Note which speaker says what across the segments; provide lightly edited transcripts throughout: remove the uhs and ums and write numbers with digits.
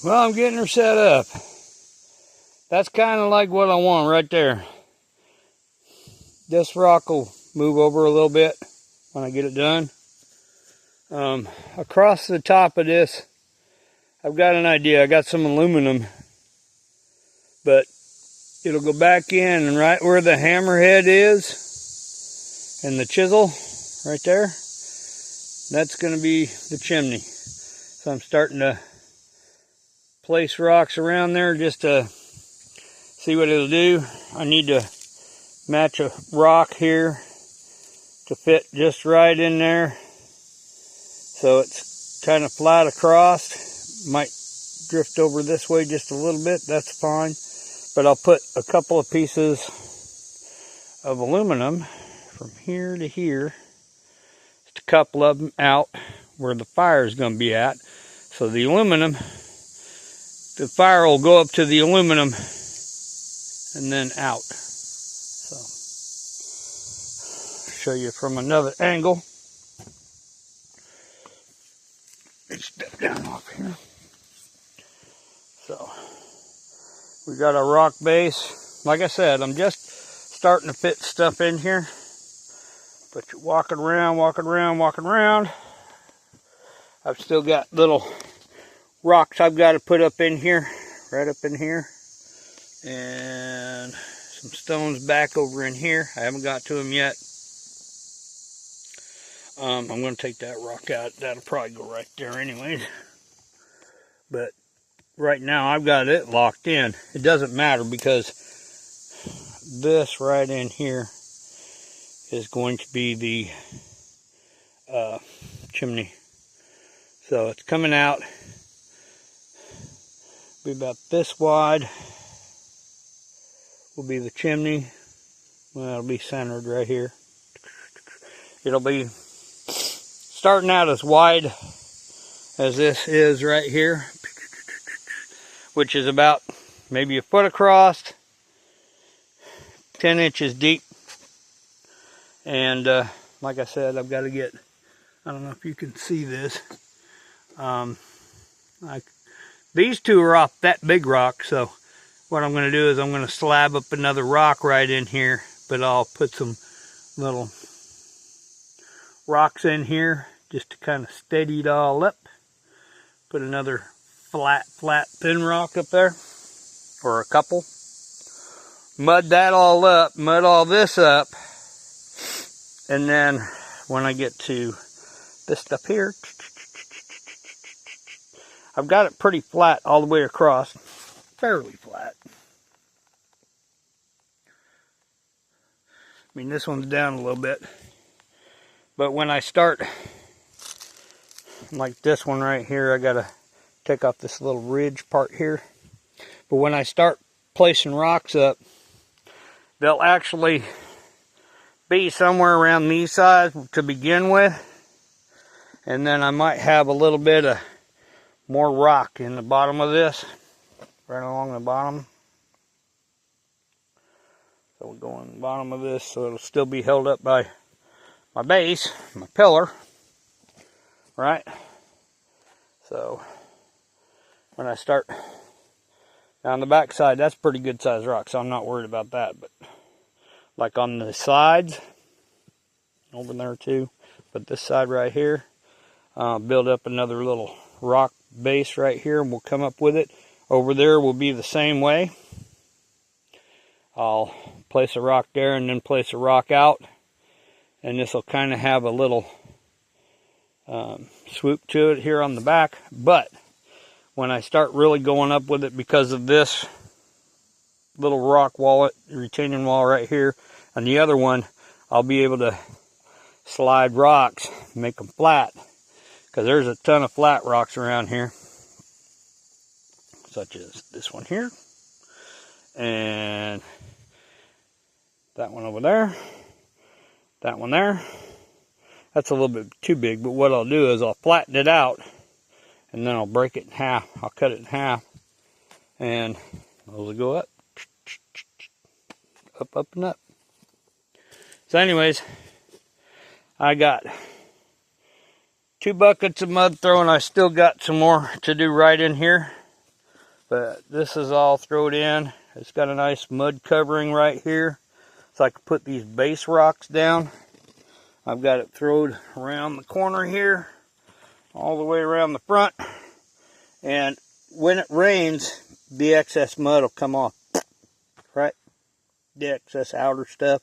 Speaker 1: Well, I'm getting her set up. That's kind of like what I want right there. This rock will move over a little bit when I get it done. Across the top of this, I've got an idea. I got some aluminum, but it'll go back in, and right where the hammerhead is and the chisel right there, that's going to be the chimney. So I'm starting to place rocks around there just to see what it'll do. I need to match a rock here to fit just right in there, so it's kind of flat across. Might drift over this way just a little bit, that's fine, but I'll put a couple of pieces of aluminum from here to here, just a couple of them out where the fire is going to be at. So the aluminum, the fire will go up to the aluminum and then out. So show you from another angle. Let's step down off here. So we got our rock base. Like I said, I'm just starting to fit stuff in here, but you're walking around. I've still got little rocks I've got to put up in here, right up in here, and some stones back over in here. I haven't got to them yet. I'm going to take that rock out. That'll probably go right there anyways. But right now I've got it locked in. It doesn't matter because this right in here is going to be the chimney. So it's coming out. Be about this wide. Will be the chimney. Well, it'll be centered right here. It'll be starting out as wide as this is right here, which is about maybe a foot across, 10 inches deep. And like I said, I've got to get, I don't know if you can see this. These two are off that big rock, so what I'm going to do is I'm going to slab up another rock right in here, but I'll put some little rocks in here just to kind of steady it all up. Put another flat thin rock up there, or a couple. Mud that all up, mud all this up, and then when I get to this stuff here, I've got it pretty flat all the way across, fairly flat. I mean, this one's down a little bit, but when I start, like this one right here, I gotta take off this little ridge part here. But when I start placing rocks up, they'll actually be somewhere around these size to begin with, and then I might have a little bit of more rock in the bottom of this, right along the bottom. So we'll go on the bottom of this, so it'll still be held up by my base, my pillar, right? So when I start down the back side, that's pretty good size rock, so I'm not worried about that. But like on the sides, over there too, but this side right here, build up another little rock base right here, and we'll come up with it. Over there will be the same way. I'll place a rock there and then place a rock out, and this will kind of have a little swoop to it here on the back. But when I start really going up with it, because of this little rock wall, retaining wall right here, and the other one, I'll be able to slide rocks, make them flat, because there's a ton of flat rocks around here, such as this one here, and that one over there, that one there. That's a little bit too big, but what I'll do is I'll flatten it out, and then I'll break it in half. I'll cut it in half, and those will go up, up, and up. So anyways, I got 2 buckets of mud thrown. I still got some more to do right in here. But this is all thrown in. It's got a nice mud covering right here, so I can put these base rocks down. I've got it thrown around the corner here, all the way around the front. And when it rains, the excess mud will come off, right? The excess outer stuff.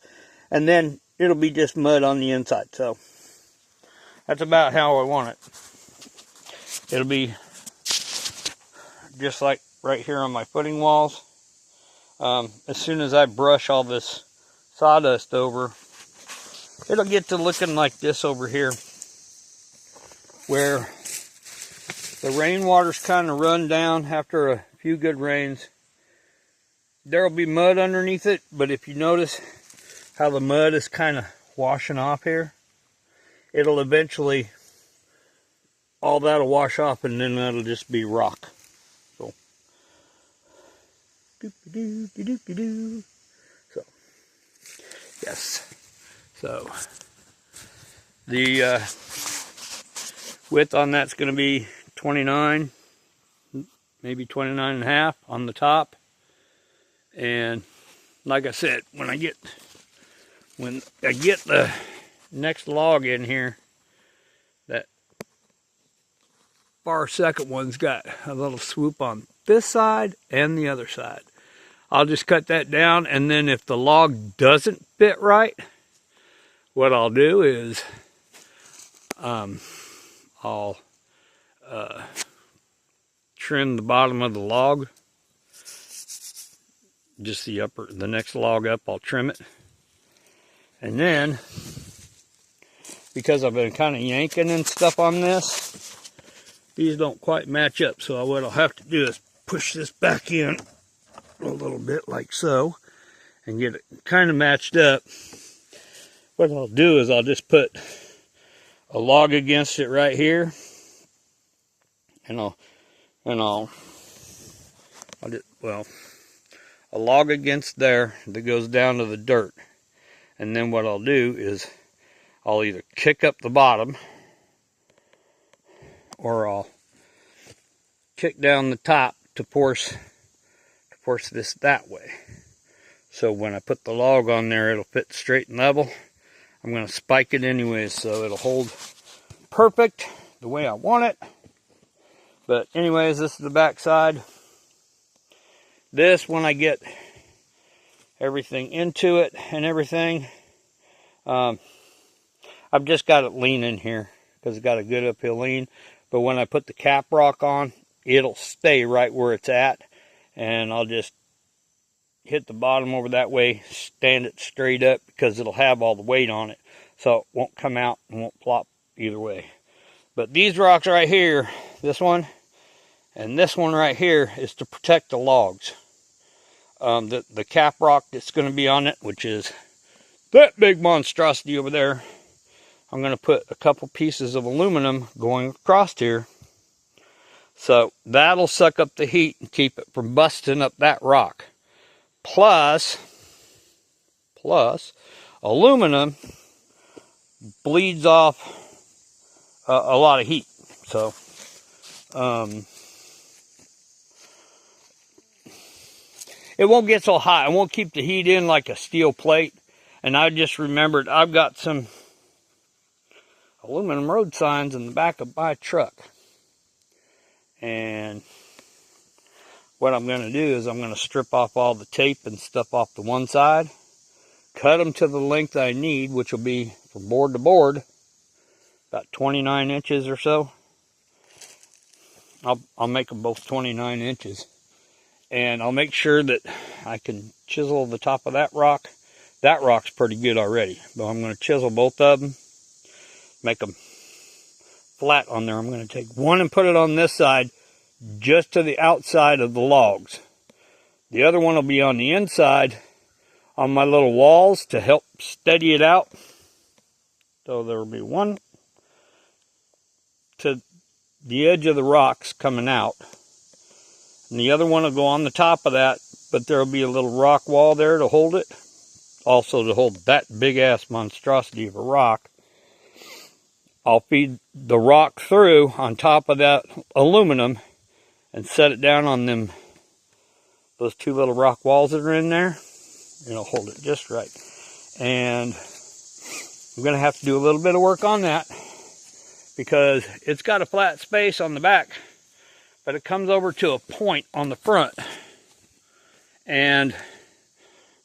Speaker 1: And then it'll be just mud on the inside. So that's about how I want it. It'll be just like right here on my footing walls. As soon as I brush all this sawdust over, it'll get to looking like this over here, where the rainwater's kind of run down after a few good rains. There'll be mud underneath it, but if you notice how the mud is kind of washing off here, it'll eventually, all that'll wash off, and then that'll just be rock. So, so yes. So the width on that's going to be 29, maybe 29 and a half on the top. And like I said, when I get the next log in here, that far second one's got a little swoop on this side and the other side. I'll just cut that down, and then if the log doesn't fit right, what I'll do is I'll trim the bottom of the log, just the next log up, I'll trim it. And then, because I've been kind of yanking and stuff on this, these don't quite match up. So what I'll have to do is push this back in a little bit like so, and get it kind of matched up. What I'll do is I'll just put a log against it right here, and I'll just, well, a log against there that goes down to the dirt. And then what I'll do is I'll either kick up the bottom, or I'll kick down the top to force this that way. So when I put the log on there, it'll fit straight and level. I'm going to spike it anyways, so it'll hold perfect the way I want it. But anyways, this is the back side. This, when I get everything into it and everything, I've just got it lean in here because it's got a good uphill lean. But when I put the cap rock on, it'll stay right where it's at. And I'll just hit the bottom over that way, stand it straight up, because it'll have all the weight on it. So it won't come out and won't plop either way. But these rocks right here, this one and this one right here, is to protect the logs. The cap rock that's going to be on it, which is that big monstrosity over there, I'm going to put a couple pieces of aluminum going across here. So that'll suck up the heat and keep it from busting up that rock. Plus, aluminum bleeds off a lot of heat. So, it won't get so hot. It won't keep the heat in like a steel plate. And I just remembered I've got some aluminum road signs in the back of my truck. And what I'm going to do is I'm going to strip off all the tape and stuff off the one side, cut them to the length I need, which will be from board to board, about 29 inches or so. I'll make them both 29 inches. And I'll make sure that I can chisel the top of that rock. That rock's pretty good already, but I'm going to chisel both of them, make them flat on there. I'm going to take one and put it on this side, just to the outside of the logs. The other one will be on the inside on my little walls to help steady it out. So there will be one to the edge of the rocks coming out, and the other one will go on the top of that, but there will be a little rock wall there to hold it, also to hold that big ass monstrosity of a rock. I'll feed the rock through on top of that aluminum and set it down on them those two little rock walls that are in there. It'll hold it just right. And I'm going to have to do a little bit of work on that because it's got a flat space on the back, but it comes over to a point on the front. And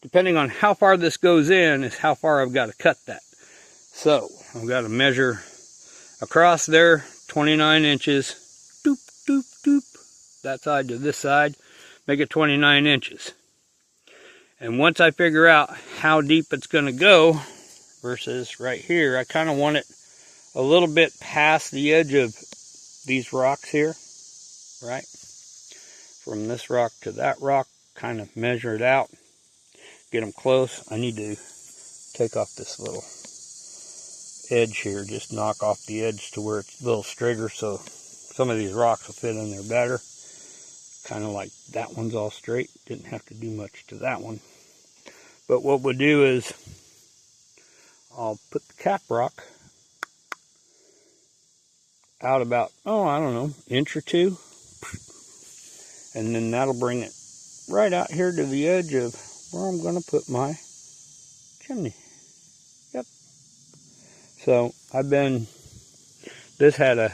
Speaker 1: depending on how far this goes in is how far I've got to cut that. So I've got to measure across there 29 inches, doop, doop, doop, that side to this side, make it 29 inches. And once I figure out how deep it's going to go versus right here, I kind of want it a little bit past the edge of these rocks here, right? From this rock to that rock, kind of measure it out, get them close. I need to take off this little edge here, just knock off the edge to where it's a little straighter so some of these rocks will fit in there better. Kind of like that one's all straight, didn't have to do much to that one. But what we'll do is I'll put the cap rock out about, oh, I don't know, inch or two. And then that'll bring it right out here to the edge of where I'm going to put my chimney. Yep. So this had a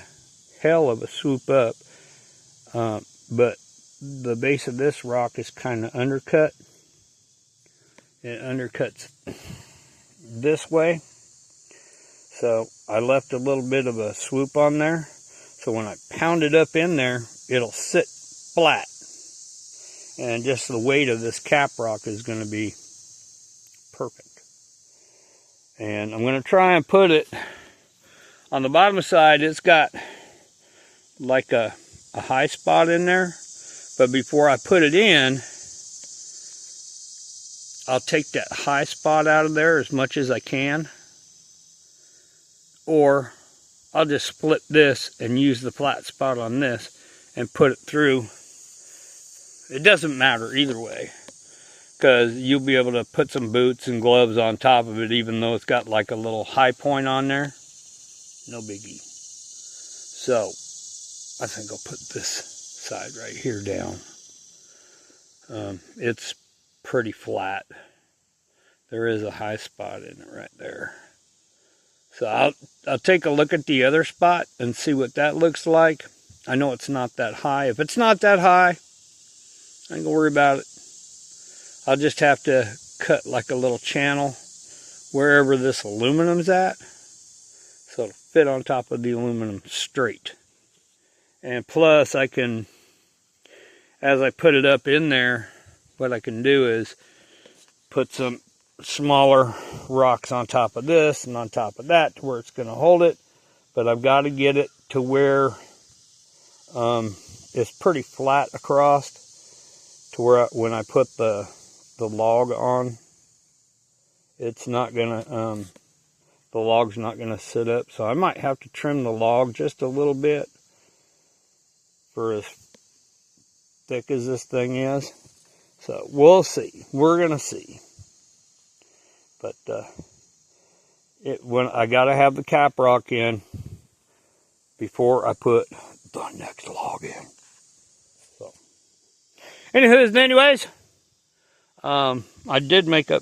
Speaker 1: hell of a swoop up, but the base of this rock is kind of undercut. It undercuts this way. So I left a little bit of a swoop on there. So when I pound it up in there, it'll sit flat. And just the weight of this cap rock is going to be perfect. And I'm going to try and put it on the bottom side. It's got like a high spot in there. But before I put it in, I'll take that high spot out of there as much as I can. Or I'll just split this and use the flat spot on this and put it through. It doesn't matter either way, because you'll be able to put some boots and gloves on top of it even though it's got like a little high point on there. No biggie. So I think I'll put this side right here down. It's pretty flat. There is a high spot in it right there. So I'll take a look at the other spot and see what that looks like. I know it's not that high. If it's not that high, I ain't gonna worry about it. I'll just have to cut like a little channel wherever this aluminum's at, so it'll fit on top of the aluminum straight. And plus I can, as I put it up in there, what I can do is put some smaller rocks on top of this and on top of that to where it's going to hold it. But I've got to get it to where it's pretty flat across, to where when I put the log on, it's not gonna the log's not gonna sit up. So I might have to trim the log just a little bit for as thick as this thing is. So we'll see. We're gonna see. But when I gotta have the cap rock in before I put the next log in. So, anyways, I did make up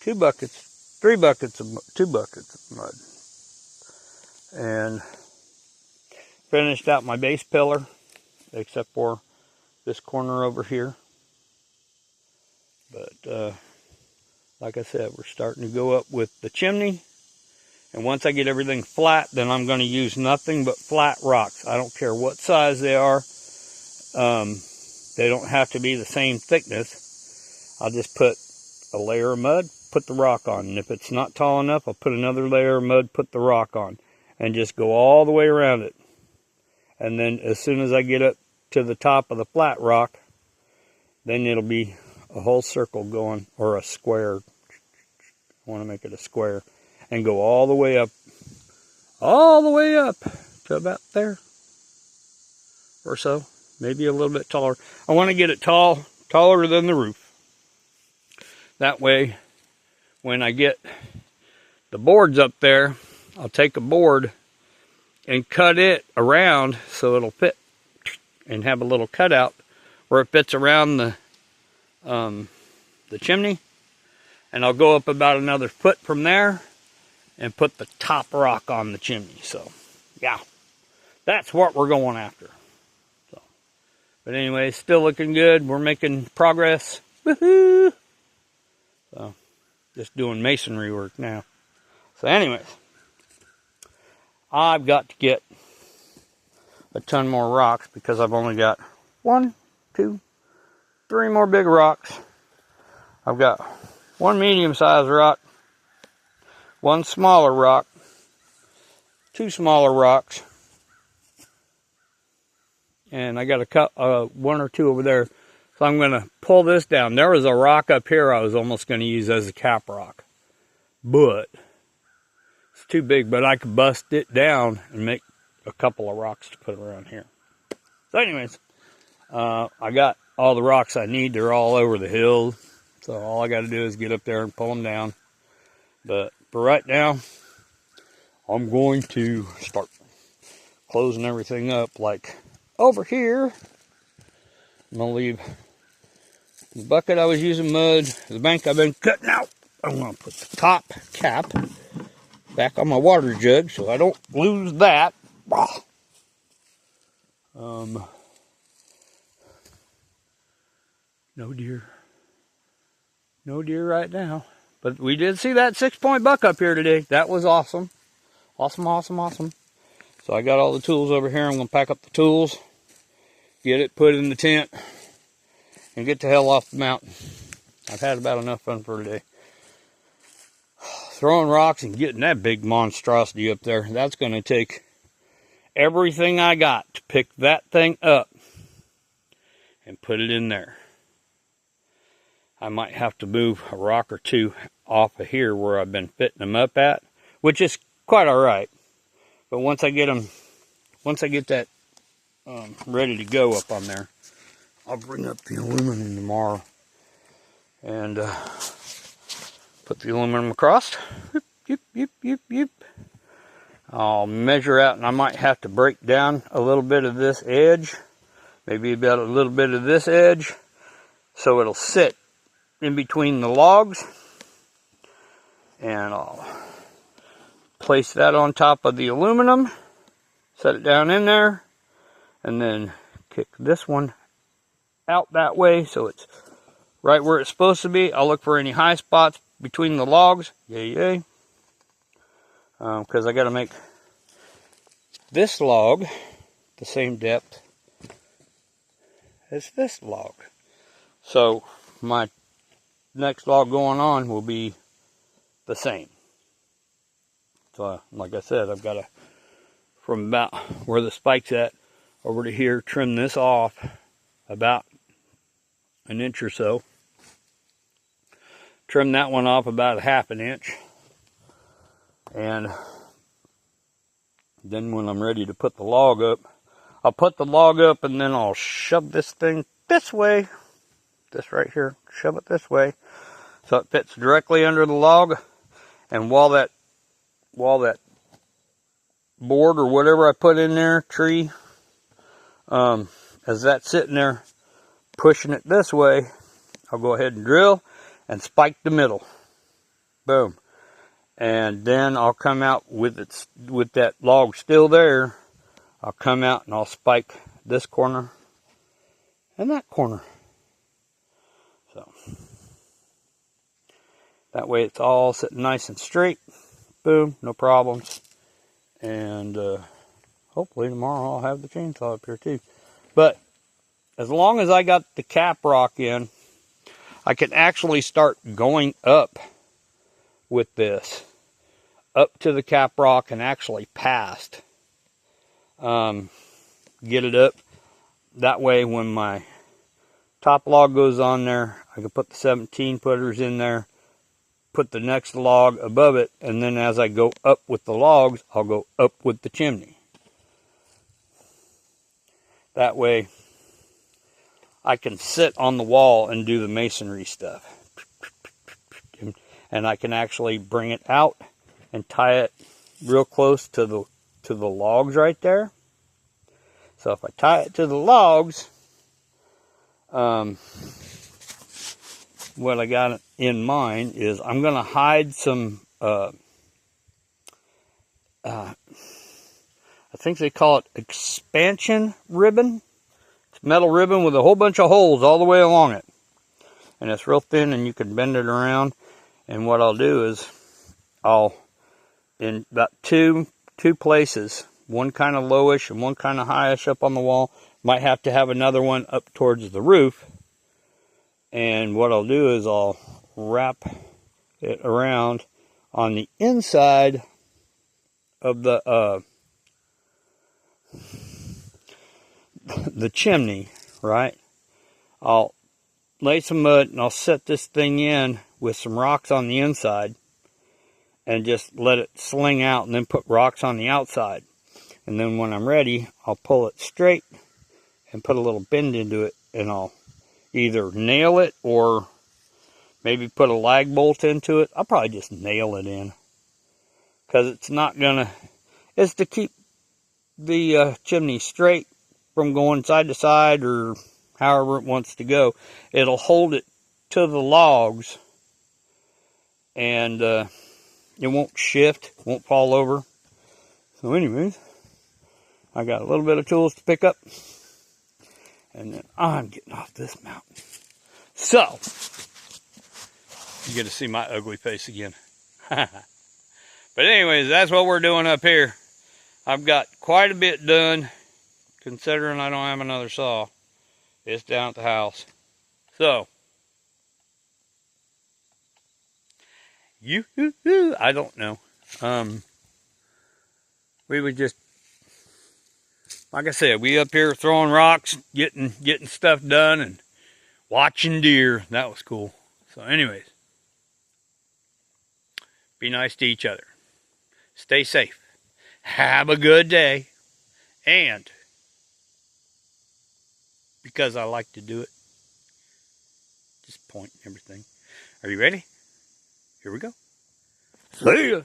Speaker 1: 2 buckets, 2 buckets of mud, and finished out my base pillar, except for this corner over here. But like I said, we're starting to go up with the chimney. And once I get everything flat, then I'm going to use nothing but flat rocks. I don't care what size they are. They don't have to be the same thickness. I'll just put a layer of mud, put the rock on. And if it's not tall enough, I'll put another layer of mud, put the rock on. And just go all the way around it. And then as soon as I get up to the top of the flat rock, then it'll be a whole circle going, or a square. I want to make it a square. And go all the way up to about there or so, maybe a little bit taller. I want to get it taller than the roof. That way, when I get the boards up there, I'll take a board and cut it around so it'll fit and have a little cutout where it fits around the chimney. And I'll go up about another foot from there and put the top rock on the chimney. So, yeah, that's what we're going after. So, but anyway, still looking good. We're making progress. Woohoo! So, just doing masonry work now. So anyways, I've got to get a ton more rocks because I've only got 1, 2, 3 more big rocks. I've got 1 medium-sized rock, 1 smaller rock, 2 smaller rocks, and I got a 1 or 2 over there. So I'm going to pull this down. There was a rock up here I was almost going to use as a cap rock, but it's too big. But I could bust it down and make a couple of rocks to put around here. So anyways, I got all the rocks I need. They're all over the hill. So all I got to do is get up there and pull them down. But for right now, I'm going to start closing everything up. Like over here, I'm going to leave the bucket I was using mud, the bank I've been cutting out. I'm going to put the top cap back on my water jug so I don't lose that. No deer. No deer right now. But we did see that 6-point buck up here today. That was awesome. Awesome, awesome, awesome. So I got all the tools over here. I'm going to pack up the tools, get it put in the tent, and get the hell off the mountain. I've had about enough fun for today. Throwing rocks and getting that big monstrosity up there. That's going to take everything I got to pick that thing up and put it in there. I might have to move a rock or 2 off of here where I've been fitting them up at, which is quite all right. But once I get that ready to go up on there, I'll bring up the aluminum tomorrow and put the aluminum across. Yep, yep, yep, yep. I'll measure out, and I might have to break down a little bit of this edge, maybe about a little bit of this edge, so it'll sit in between the logs, and I'll place that on top of the aluminum, set it down in there, and then kick this one out that way so it's right where it's supposed to be. I'll look for any high spots between the logs, yay, because I got to make this log the same depth as this log. So my next log going on will be the same. So like I said, I've got to, from about where the spike's at over to here, trim this off about an inch or so. Trim that one off about 1/2 inch. And then when I'm ready to put the log up, I'll put the log up and then I'll shove this thing this way. This right here, shove it this way so it fits directly under the log. And while that board or whatever I put in there, tree, as that's sitting there pushing it this way, I'll go ahead and drill and spike the middle. Boom. And then I'll come out with that log still there. I'll come out and I'll spike this corner and that corner. So that way it's all sitting nice and straight. Boom, no problems. And hopefully tomorrow I'll have the chainsaw up here too. But as long as I got the cap rock in, I can actually start going up with this, up to the cap rock and actually past. Get it up. That way when my top log goes on there, I can put the 17 footers in there, put the next log above it, and then as I go up with the logs, I'll go up with the chimney. That way I can sit on the wall and do the masonry stuff. And I can actually bring it out and tie it real close to the logs right there. So if I tie it to the logs, what I got in mind is I'm going to hide some, I think they call it expansion ribbon. It's metal ribbon with a whole bunch of holes all the way along it. And it's real thin and you can bend it around. And what I'll do is I'll, in about two places, one kind of lowish and one kind of highish up on the wall, might have to have another one up towards the roof. And what I'll do is I'll wrap it around on the inside of the chimney, right? I'll lay some mud and I'll set this thing in with some rocks on the inside and just let it sling out, and then put rocks on the outside. And then when I'm ready, I'll pull it straight and put a little bend into it, and I'll either nail it or maybe put a lag bolt into it. I'll probably just nail it in, because it's not gonna, it's to keep the chimney straight from going side to side or however it wants to go. It'll hold it to the logs, and it won't shift, won't fall over. So anyways, I got a little bit of tools to pick up, and then I'm getting off this mountain. So, you get to see my ugly face again. But anyways, that's what we're doing up here. I've got quite a bit done, considering I don't have another saw. It's down at the house. So, I don't know. We would just, like I said, we up here throwing rocks, getting stuff done, and watching deer. That was cool. So anyways, be nice to each other. Stay safe. Have a good day. And because I like to do it, just point and everything. Are you ready? Here we go. See ya.